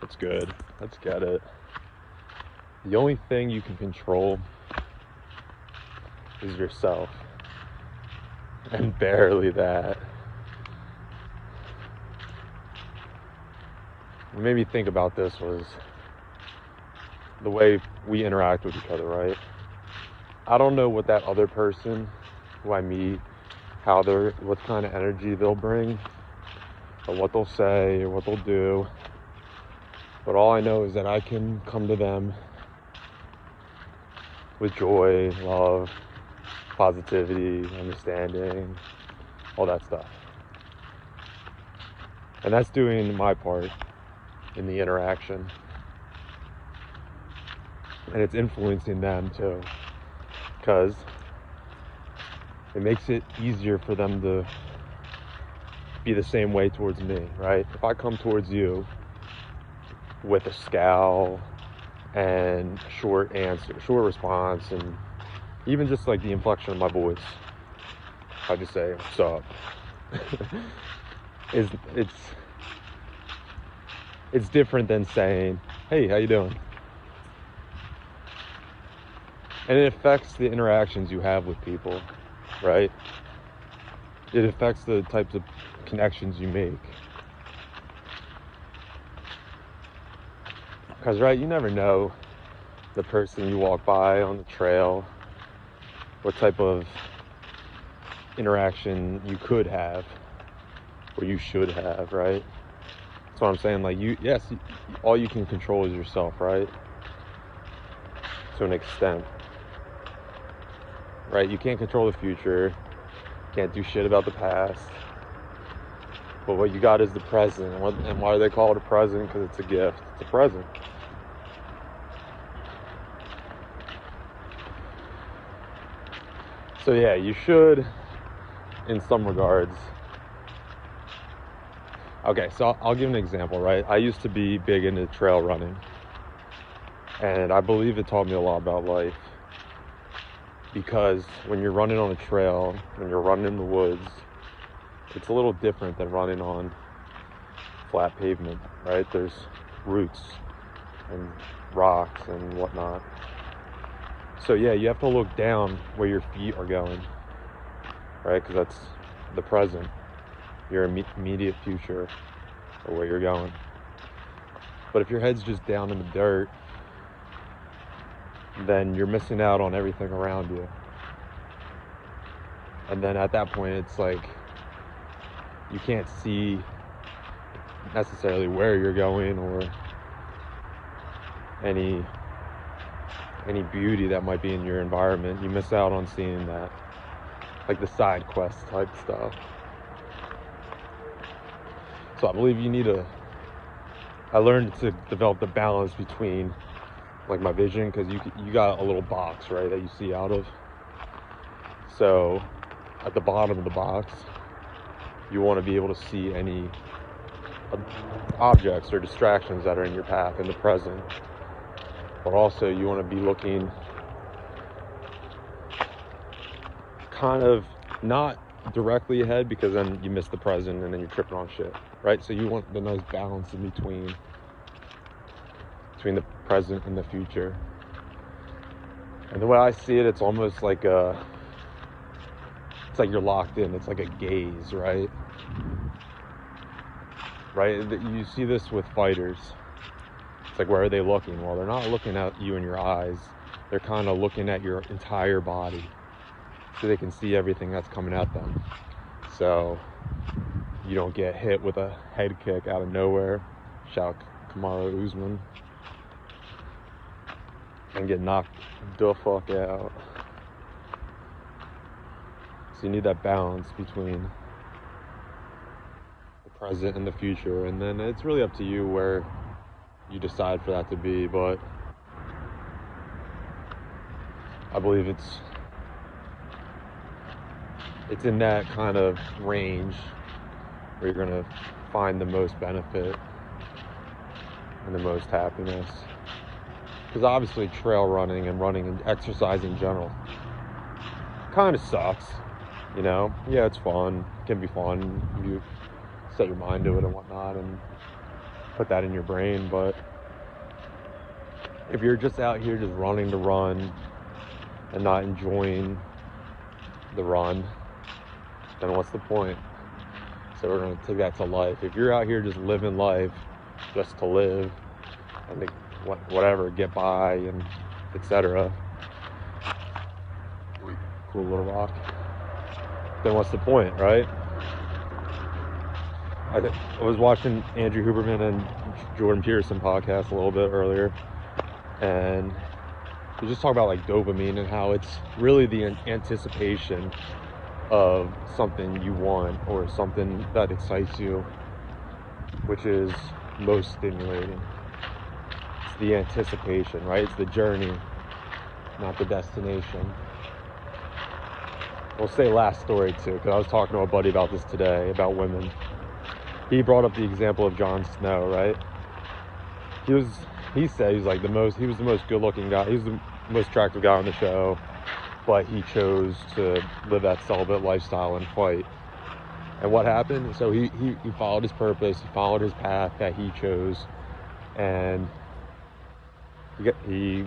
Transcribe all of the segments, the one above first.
That's good. Let's get it. The only thing you can control is yourself. And barely that. What made me think about this was the way we interact with each other, right? I don't know what that other person who I meet, what kind of energy they'll bring, or what they'll say, or what they'll do. But all I know is that I can come to them with joy, love, positivity, understanding, all that stuff. And that's doing my part in the interaction. And it's influencing them too. Because it makes it easier for them to be the same way towards me, right? If I come towards you with a scowl and short response, and even just like the inflection of my voice, I just say, "What's up?" It's different than saying, "Hey, how you doing?" And it affects the interactions you have with people, right? It affects the types of connections you make. Because, right, you never know the person you walk by on the trail, what type of interaction you could have, or you should have, right? That's what I'm saying. Like, all you can control is yourself, right? To an extent. Right? You can't control the future. Can't do shit about the past. But what you got is the present. And why do they call it a present? Because it's a gift. It's a present. So yeah, you should, in some regards. Okay, so I'll give an example, right? I used to be big into trail running. And I believe it taught me a lot about life. Because when you're running on a trail, when you're running in the woods, it's a little different than running on flat pavement, right? There's roots and rocks and whatnot. So yeah, you have to look down where your feet are going, right? Because that's the present, your immediate future, or where you're going. But if your head's just down in the dirt, then you're missing out on everything around you. And then at that point, it's like you can't see necessarily where you're going or any beauty that might be in your environment. You miss out on seeing that, like the side quest type stuff. So I believe I learned to develop the balance between like my vision, because you got a little box, right, that you see out of. So at the bottom of the box, you want to be able to see any objects or distractions that are in your path in the present. But also you want to be looking kind of not directly ahead, because then you miss the present and then you're tripping on shit, right? So you want the nice balance in between the present and the future. And the way I see it, it's almost like it's like you're locked in. It's like a gaze, right? Right? You see this with fighters. It's like, where are they looking? Well, they're not looking at you in your eyes. They're kind of looking at your entire body, so they can see everything that's coming at them. So you don't get hit with a head kick out of nowhere, shout Kamaru Usman, and get knocked the fuck out. So you need that balance between the present and the future, and then it's really up to you where you decide for that to be. But I believe it's in that kind of range where you're gonna find the most benefit and the most happiness. Because obviously trail running and running and exercise in general kind of sucks, you know? Yeah, it's fun, it can be fun, you set your mind to it and whatnot, put that in your brain. But if you're just out here just running to run and not enjoying the run, then what's the point? So we're going to take that to life. If you're out here just living life just to live and to whatever, get by and etc. Cool little rock. Then what's the point, right? I was watching Andrew Huberman and Jordan Peterson podcast a little bit earlier, and we just talk about like dopamine and how it's really the anticipation of something you want or something that excites you, which is most stimulating. It's the anticipation, right? It's the journey, not the destination. We'll say last story too, because I was talking to a buddy about this today, about women. He brought up the example of Jon Snow, right? He said he was the most good-looking guy. He was the most attractive guy on the show, but he chose to live that celibate lifestyle and fight. And what happened? So he followed his purpose, he followed his path that he chose, and he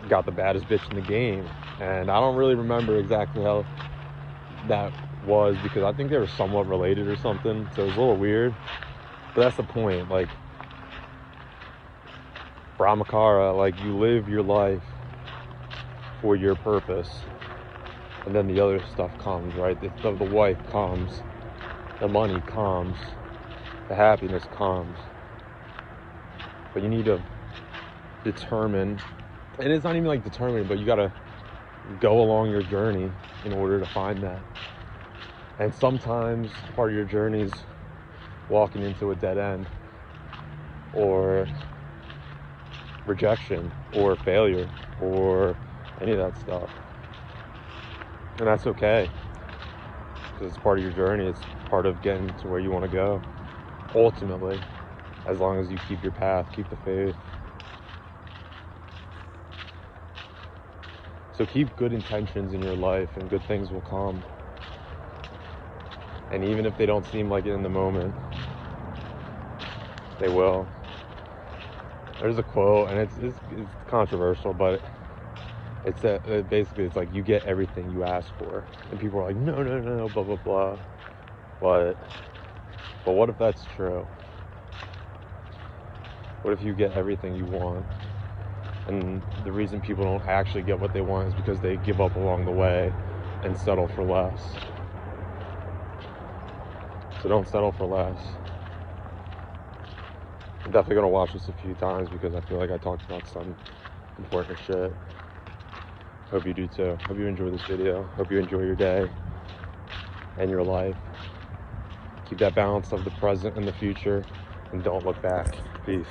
got the baddest bitch in the game. And I don't really remember exactly how that was, because I think they were somewhat related or something, so it was a little weird. But that's the point. Like, Brahmakara, like, you live your life for your purpose, and then the other stuff comes, right? The wife comes, the money comes, the happiness comes. But you need to determine, and it's not even like determine, but you gotta go along your journey in order to find that. And sometimes part of your journey is walking into a dead end, or rejection, or failure, or any of that stuff. And that's okay, because it's part of your journey. It's part of getting to where you want to go, ultimately, as long as you keep your path, keep the faith. So keep good intentions in your life, and good things will come. And even if they don't seem like it in the moment, they will. There's a quote, and it's controversial, but it's basically it's like, you get everything you ask for. And people are like, no, blah blah blah. But what if that's true? What if you get everything you want, and the reason people don't actually get what they want is because they give up along the way and settle for less? So don't settle for less. I'm definitely going to watch this a few times, because I feel like I talked about some important shit. Hope you do too. Hope you enjoy this video. Hope you enjoy your day and your life. Keep that balance of the present and the future, and don't look back. Peace.